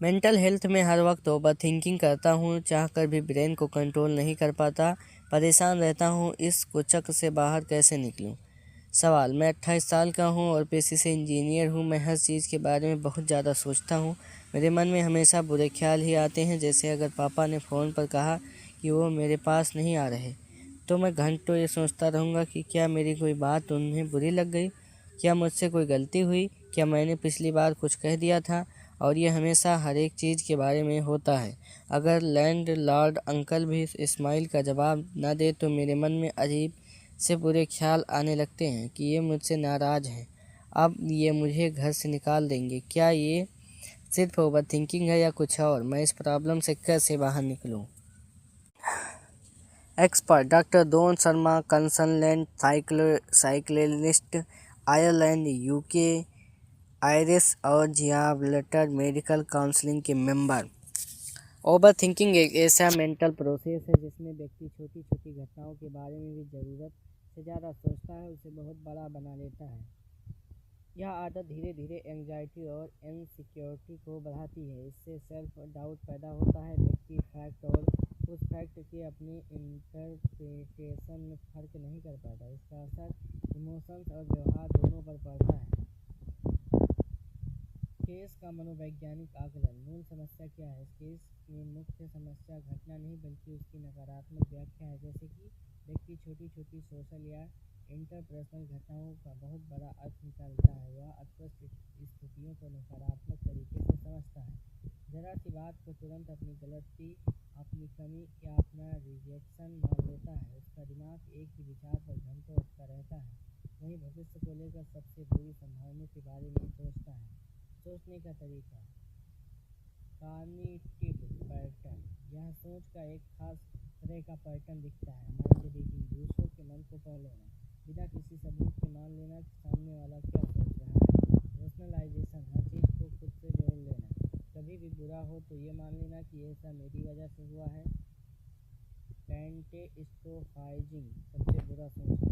Mental health में हर वक्त over thinking करता हूँ, चाहकर भी ब्रेन को कंट्रोल नहीं कर पाता। परेशान रहता हूँ, इस कुचक से बाहर कैसे निकलूँ। सवाल: मैं 28 साल का हूँ और पेशे से इंजीनियर हूँ। मैं हर चीज़ के बारे में बहुत ज़्यादा सोचता हूँ। मेरे मन में हमेशा बुरे ख्याल ही आते हैं, जैसे अगर पापा ने फ़ोन पर कहा कि वो मेरे पास नहीं आ रहे, तो मैं घंटों ये सोचता रहूँगा कि क्या मेरी कोई बात उन्हें बुरी लग गई, क्या मुझसे कोई गलती हुई, क्या मैंने पिछली बार कुछ कह दिया था। और ये हमेशा हर एक चीज़ के बारे में होता है। अगर लैंडलॉर्ड अंकल भी इस्माइल का जवाब न दे तो मेरे मन में अजीब से बुरे ख्याल आने लगते हैं कि ये मुझसे नाराज़ हैं, अब ये मुझे घर से निकाल देंगे। क्या ये सिर्फ ओवर थिंकिंग है या कुछ और? मैं इस प्रॉब्लम से कैसे बाहर निकलूं? एक्सपर्ट: डॉक्टर दोन Sharma, consultant cyclist, Ireland, UK, iris और जिब्राल्टर मेडिकल काउंसिल के मेंबर। ओवर थिंकिंग एक ऐसा मेंटल प्रोसेस है जिसमें व्यक्ति छोटी छोटी घटनाओं के बारे में भी ज़रूरत से ज़्यादा सोचता है, उसे बहुत बड़ा बना लेता है। यह आदत धीरे धीरे एंग्जाइटी और इनसिक्योरिटी को बढ़ाती है। इससे सेल्फ डाउट पैदा होता है। व्यक्ति फैक्ट और उस फैक्ट के अपने इंटरप्रिटेशन में फ़र्क नहीं कर पाता। इसका असर इमोशंस और व्यवहार दोनों पर पड़ता है। केस का मनोवैज्ञानिक आकलन: मूल समस्या क्या है? इस केस में मुख्य समस्या घटना नहीं बल्कि उसकी नकारात्मक व्याख्या है। जैसे कि व्यक्ति छोटी छोटी सोशल या इंटरपर्सनल घटनाओं का बहुत बड़ा अर्थ निकालता है। वह अस्पष्ट स्थितियों को नकारात्मक तरीके से समझता है। जरा सी बात को तुरंत अपनी गलती, अपनी कमी या अपना रिजेक्शन मान लेता है। उसका दिमाग एक ही विचार पर घंटों अटका रहता है। वहीं भविष्य को लेकर सबसे बुरी संभावनाओं के बारे में सोचता है। सोचने का तरीका: कॉग्निटिव पैटर्न: यह सोच का एक खास तरह का पैटर्न दिखता है। माइंड रीडिंग: दूसरों के मन को पढ़ लेना, बिना किसी सबूत के मान लेना कि सामने वाला क्या सोच रहा है। रेशनलाइजेशन: हर चीज़ को खुद से जोड़ लेना, कभी भी बुरा हो तो ये मान लेना कि ऐसा मेरी वजह से हुआ है। कैटेस्ट्रोफाइजिंग: सबसे बुरा सोचना,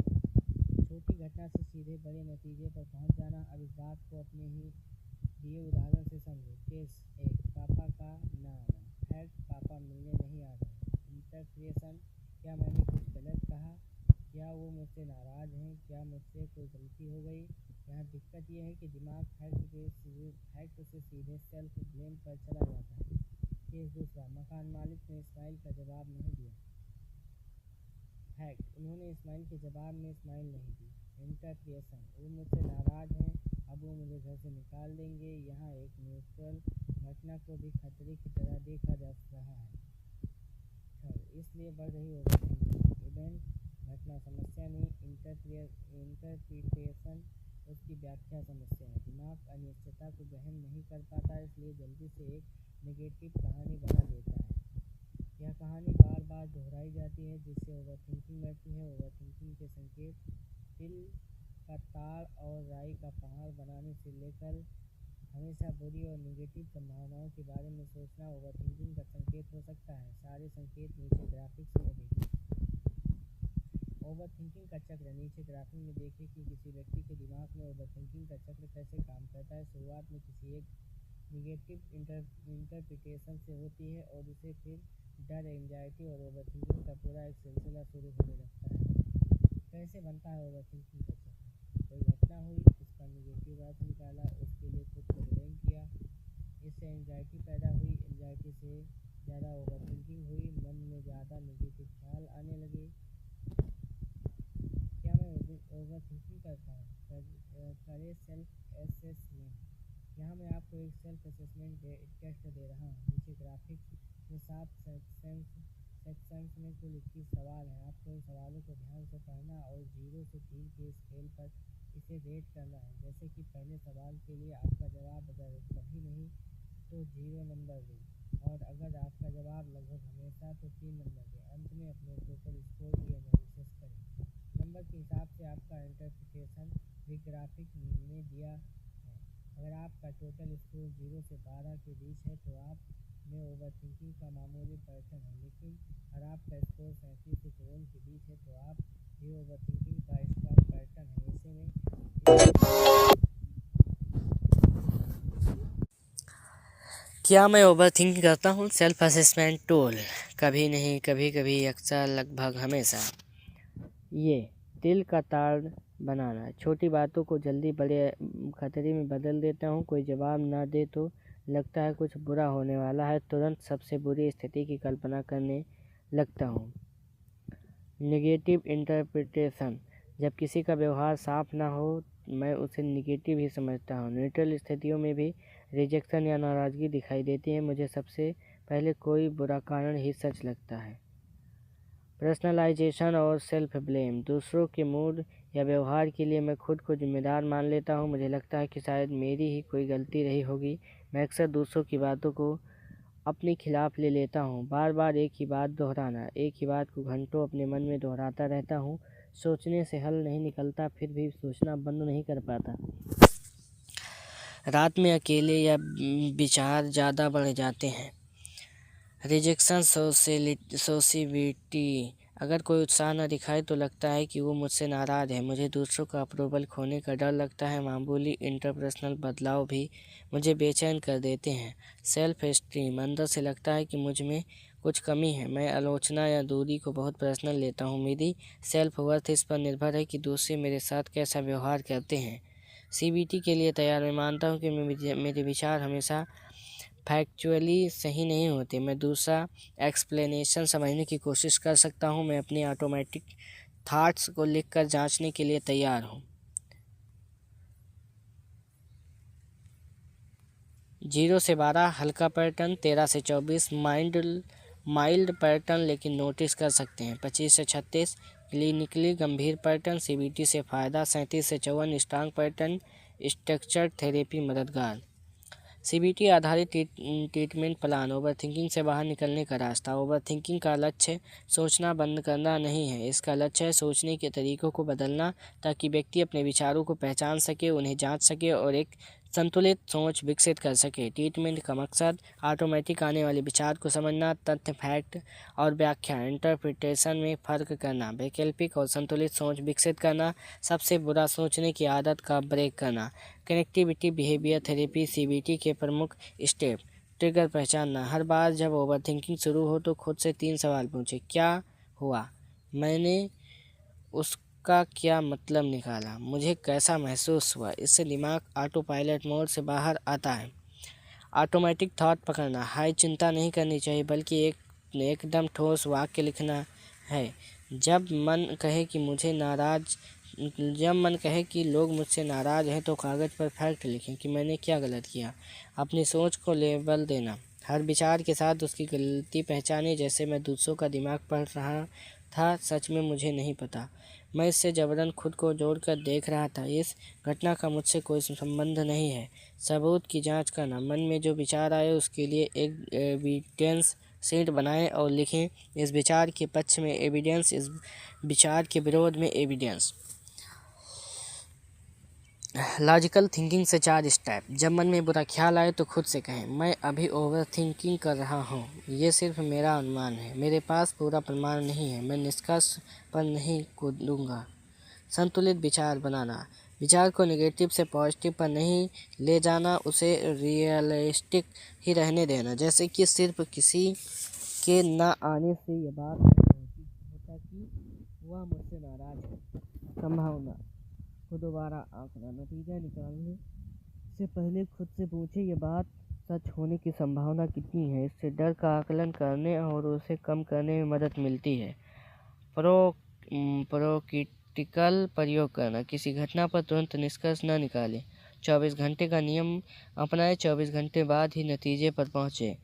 छोटी घटना से सीधे बड़े नतीजे पर पहुंच जाना। अब इस बात को अपने ही दिए उदाहरण से समझो। केस 1: पापा का न आना। फैक्ट: पापा मिलने नहीं आ रहे। इंटरप्रिटेशन: क्या मैंने कुछ गलत कहा? क्या वो मुझसे नाराज़ हैं? क्या मुझसे कोई गलती हो गई? यहाँ दिक्कत यह है कि दिमाग फैक्ट से सीधे सेल्फ ब्लेम पर चला जाता है। केस दूसरा: मकान मालिक ने इस्माइल का जवाब नहीं दिया। फैक्ट: उन्होंने इस्माइल के जवाब में स्माइल नहीं दी। इंटरप्रिटेशन: वो मुझसे नाराज़ हैं, अब वो मुझे घर से निकाल देंगे। यहाँ एक न्यूट्रल घटना को भी खतरे की तरह देखा जा रहा है। इसलिए बढ़ रही ओवरथिंकिंग। इवेंट: घटना समस्या नहीं, इंटरप्रिटेशन उसकी व्याख्या समस्या है। दिमाग अनिश्चितता को ग्रहण नहीं कर पाता, इसलिए जल्दी से एक नेगेटिव कहानी बना देता है। यह कहानी बार बार दोहराई जाती है, जिससे ओवरथिंकिंग बढ़ती है। ओवरथिंकिंग के संकेत: तिल का ताड़ और राई का पहाड़ बनाने से लेकर हमेशा बुरी और नेगेटिव संभावनाओं के बारे में सोचना ओवरथिंकिंग का संकेत हो सकता है। सारे संकेत नीचे ग्राफिक्स में देखें। ओवरथिंकिंग का चक्र: नीचे ग्राफिक में देखें कि किसी व्यक्ति के दिमाग में ओवरथिंकिंग का चक्र कैसे काम करता है। शुरुआत में किसी एक निगेटिव इंटरप्रिटेशन से होती है और उसे फिर डर, एंजाइटी और ओवरथिंकिंग का पूरा एक सिलसिला शुरू होने लगता है। कैसे बनता है ओवरथिंकिंग का चक्र? कोई घटना हुई, उसका निगेटिव अर्थ निकाला, उसके लिए खुद को ब्लेम किया, इससे एंजाइटी पैदा हुई। एंजाइटी से ज़्यादा ओवरथिंकिंग हुई, मन में ज़्यादा नेगेटिव ख्याल आने लगे। क्या मैं ओवरथिंकिंग करता हूँ? करें सेल्फ असेसमेंट। यहाँ मैं आपको एक सेल्फ असेसमेंट टेस्ट दे रहा हूँ। नीचे ग्राफिक्स में 7 सेक्शंस में कुल 21 सवाल हैं। आपको इन सवालों को ध्यान से पढ़ना और 0 से 3 के स्केल पर इसे रेट करना है। जैसे कि पहले सवाल के लिए आपका जवाब अगर कभी नहीं तो 0 नंबर दें, और अगर आपका जवाब लगभग हमेशा तो 3 नंबर दें। अंत में अपने टोटल स्कोर की एनालिसिस करें। नंबर के हिसाब से आपका इंटरप्रिटेशन भी ग्राफिक में दिया है। अगर आपका टोटल स्कोर 0 से 12 के बीच है तो आप में ओवरथिंकिंग का मामूली पैटर्न है, लेकिन अगर आपका स्कोर 37 से 54 के बीच है तो आप भी ओवरथिंकिंग का स्ट्रॉन्ग पैटर्न है। ऐसे में क्या मैं ओवर थिंक करता हूँ? Self assessment tool. कभी नहीं, कभी कभी, अक्सर, लगभग हमेशा। ये दिल का ताड़ बनाना। छोटी बातों को जल्दी बड़े खतरे में बदल देता हूँ। कोई जवाब ना दे तो लगता है कुछ बुरा होने वाला है, तुरंत सबसे बुरी स्थिति की कल्पना करने लगता हूँ। Negative interpretation. जब किसी का व्यवहार साफ ना हो मैं उसे नेगेटिव ही समझता हूँ। न्यूट्रल स्थितियों में भी रिजेक्शन या नाराज़गी दिखाई देती है। मुझे सबसे पहले कोई बुरा कारण ही सच लगता है। पर्सनलाइजेशन और सेल्फ ब्लेम। दूसरों के मूड या व्यवहार के लिए मैं खुद को जिम्मेदार मान लेता हूँ। मुझे लगता है कि शायद मेरी ही कोई गलती रही होगी। मैं अक्सर दूसरों की बातों को अपने खिलाफ ले लेता हूँ। बार बार एक ही बात दोहराना। एक ही बात को घंटों अपने मन में दोहराता रहता हूँ। सोचने से हल नहीं निकलता, फिर भी सोचना बंद नहीं कर पाता। रात में अकेले या विचार ज़्यादा बढ़ जाते हैं। रिजेक्शन सोसिविटी। अगर कोई उत्साह न दिखाए तो लगता है कि वो मुझसे नाराज़ है। मुझे दूसरों का अप्रूवल खोने का डर लगता है। मामूली इंटरपर्सनल बदलाव भी मुझे बेचैन कर देते हैं। Self esteem. अंदर से लगता है कि मुझ में कुछ कमी है। मैं आलोचना या दूरी को बहुत पर्सनल लेता हूँ। मेरी सेल्फ वर्थ इस पर निर्भर है कि दूसरे मेरे साथ कैसा व्यवहार करते हैं। सीबीटी के लिए तैयार। मैं मानता हूँ कि मेरे विचार हमेशा फैक्चुअली सही नहीं होते। मैं दूसरा एक्सप्लेनेशन समझने की कोशिश कर सकता हूँ। मैं अपने ऑटोमेटिक थॉट्स को लिखकर जांचने के लिए तैयार हूँ। 0 से 12 हल्का पैटर्न, 13 से 24 माइल्ड पैटर्न लेकिन नोटिस कर सकते हैं, 25 से 36 क्लिनिकली गंभीर पैटर्न, सीबीटी से फ़ायदा, 37 से 54 स्ट्रांग पैटर्न, स्ट्रक्चर्ड थेरेपी मददगार। सीबीटी आधारित ट्रीटमेंट प्लान। ओवरथिंकिंग से बाहर निकलने का रास्ता। ओवरथिंकिंग का लक्ष्य सोचना बंद करना नहीं है। इसका लक्ष्य है सोचने के तरीकों को बदलना ताकि व्यक्ति अपने विचारों को पहचान सके, उन्हें जांच सके और एक संतुलित सोच विकसित कर सके। ट्रीटमेंट का मकसद ऑटोमेटिक आने वाले विचार को समझना, तथ्य, फैक्ट और व्याख्या इंटरप्रिटेशन में फ़र्क करना, वैकल्पिक और संतुलित सोच विकसित करना, सबसे बुरा सोचने की आदत का ब्रेक करना। कनेक्टिविटी बिहेवियर थेरेपी सीबीटी के प्रमुख स्टेप। ट्रिगर पहचानना। हर बार जब ओवरथिंकिंग शुरू हो तो खुद से 3 सवाल पूछें। क्या हुआ? मैंने उसका क्या मतलब निकाला? मुझे कैसा महसूस हुआ? इससे दिमाग ऑटो पायलट मोड से बाहर आता है। ऑटोमेटिक थॉट पकड़ना। हाई चिंता नहीं करनी चाहिए बल्कि एकदम ठोस वाक्य लिखना है। जब मन कहे कि लोग मुझसे नाराज़ हैं तो कागज़ पर फैक्ट लिखें कि मैंने क्या गलत किया। अपनी सोच को लेबल देना। हर विचार के साथ उसकी गलती पहचाने, जैसे मैं दूसरों का दिमाग पढ़ रहा था, सच में मुझे नहीं पता। मैं इससे जबरन खुद को जोड़कर देख रहा था। इस घटना का मुझसे कोई संबंध नहीं है। सबूत की जांच करना। मन में जो विचार आए उसके लिए एक एविडेंस शीट बनाएं और लिखें, इस विचार के पक्ष में एविडेंस, इस विचार के विरोध में एविडेंस। लॉजिकल थिंकिंग से 4 स्टेप। जब मन में बुरा ख्याल आए तो खुद से कहें, मैं अभी ओवर थिंकिंग कर रहा हूँ, ये सिर्फ मेरा अनुमान है, मेरे पास पूरा प्रमाण नहीं है, मैं निष्कर्ष पर नहीं कूदूंगा। संतुलित विचार बनाना। विचार को नेगेटिव से पॉजिटिव पर नहीं ले जाना, उसे रियलिस्टिक ही रहने देना। जैसे कि सिर्फ किसी के ना आने से यह बात नहीं होता कि वह मुझसे नाराज़ है। संभावना को दोबारा आंकना। नतीजा निकालने से पहले खुद से पूछे, ये बात सच होने की संभावना कितनी है। इससे डर का आकलन करने और उसे कम करने में मदद मिलती है। प्रैक्टिकल प्रयोग करना। किसी घटना पर तुरंत निष्कर्ष न निकालें। 24 घंटे का नियम अपनाएं, 24 घंटे बाद ही नतीजे पर पहुँचे।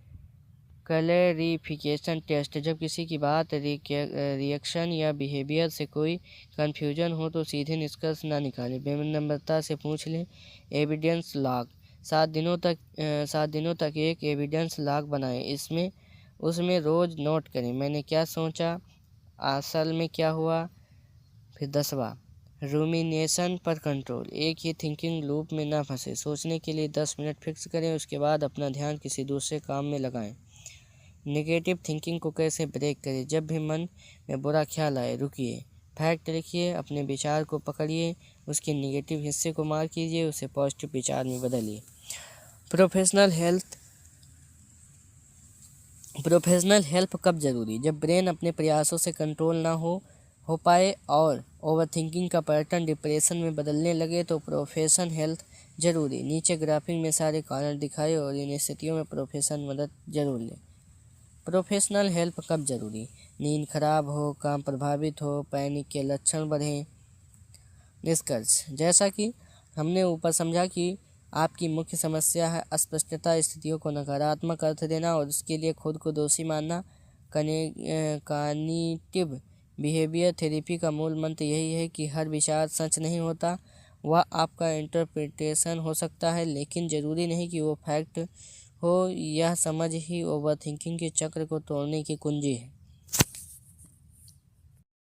Clarification test. जब किसी की बात, रिएक्शन या बिहेवियर से कोई कन्फ्यूजन हो तो सीधे निष्कर्ष ना निकालें, विनम्रता से पूछ लें। Evidence log. 7 दिनों तक एक एविडेंस लॉग बनाएं। उसमें रोज़ नोट करें, मैंने क्या सोचा, असल में क्या हुआ। फिर 10वां, रूमिनेशन पर कंट्रोल। एक ही थिंकिंग लूप में ना फंसे। सोचने के लिए 10 मिनट फिक्स करें, उसके बाद अपना ध्यान किसी दूसरे काम में लगाएं। नेगेटिव थिंकिंग को कैसे ब्रेक करें। जब भी मन में बुरा ख्याल आए, रुकिए, फैक्ट लिखिए, अपने विचार को पकड़िए, उसके नेगेटिव हिस्से को मार कीजिए, उसे पॉजिटिव विचार में बदलिए। प्रोफेशनल हेल्थ प्रोफेशनल हेल्प कब जरूरी? जब ब्रेन अपने प्रयासों से कंट्रोल ना हो पाए और ओवरथिंकिंग का पैटर्न डिप्रेशन में बदलने लगे तो प्रोफेशनल हेल्प जरूरी। नीचे ग्राफिक में सारे कारण दिखाए और इन स्थितियों में प्रोफेशनल मदद जरूर लें। प्रोफेशनल हेल्प कब जरूरी? नींद खराब हो, काम प्रभावित हो, पैनिक के लक्षण बढ़ें। निष्कर्ष: जैसा कि हमने ऊपर समझा कि आपकी मुख्य समस्या है अस्पष्टता, स्थितियों को नकारात्मक अर्थ देना और उसके लिए खुद को दोषी मानना। कॉग्निटिव बिहेवियर थेरेपी का मूल मंत्र यही है कि हर विचार सच नहीं होता, वह आपका इंटरप्रिटेशन हो सकता है, लेकिन जरूरी नहीं कि वो फैक्ट हो। यह समझ ही ओवरथिंकिंग के चक्र को तोड़ने की कुंजी है।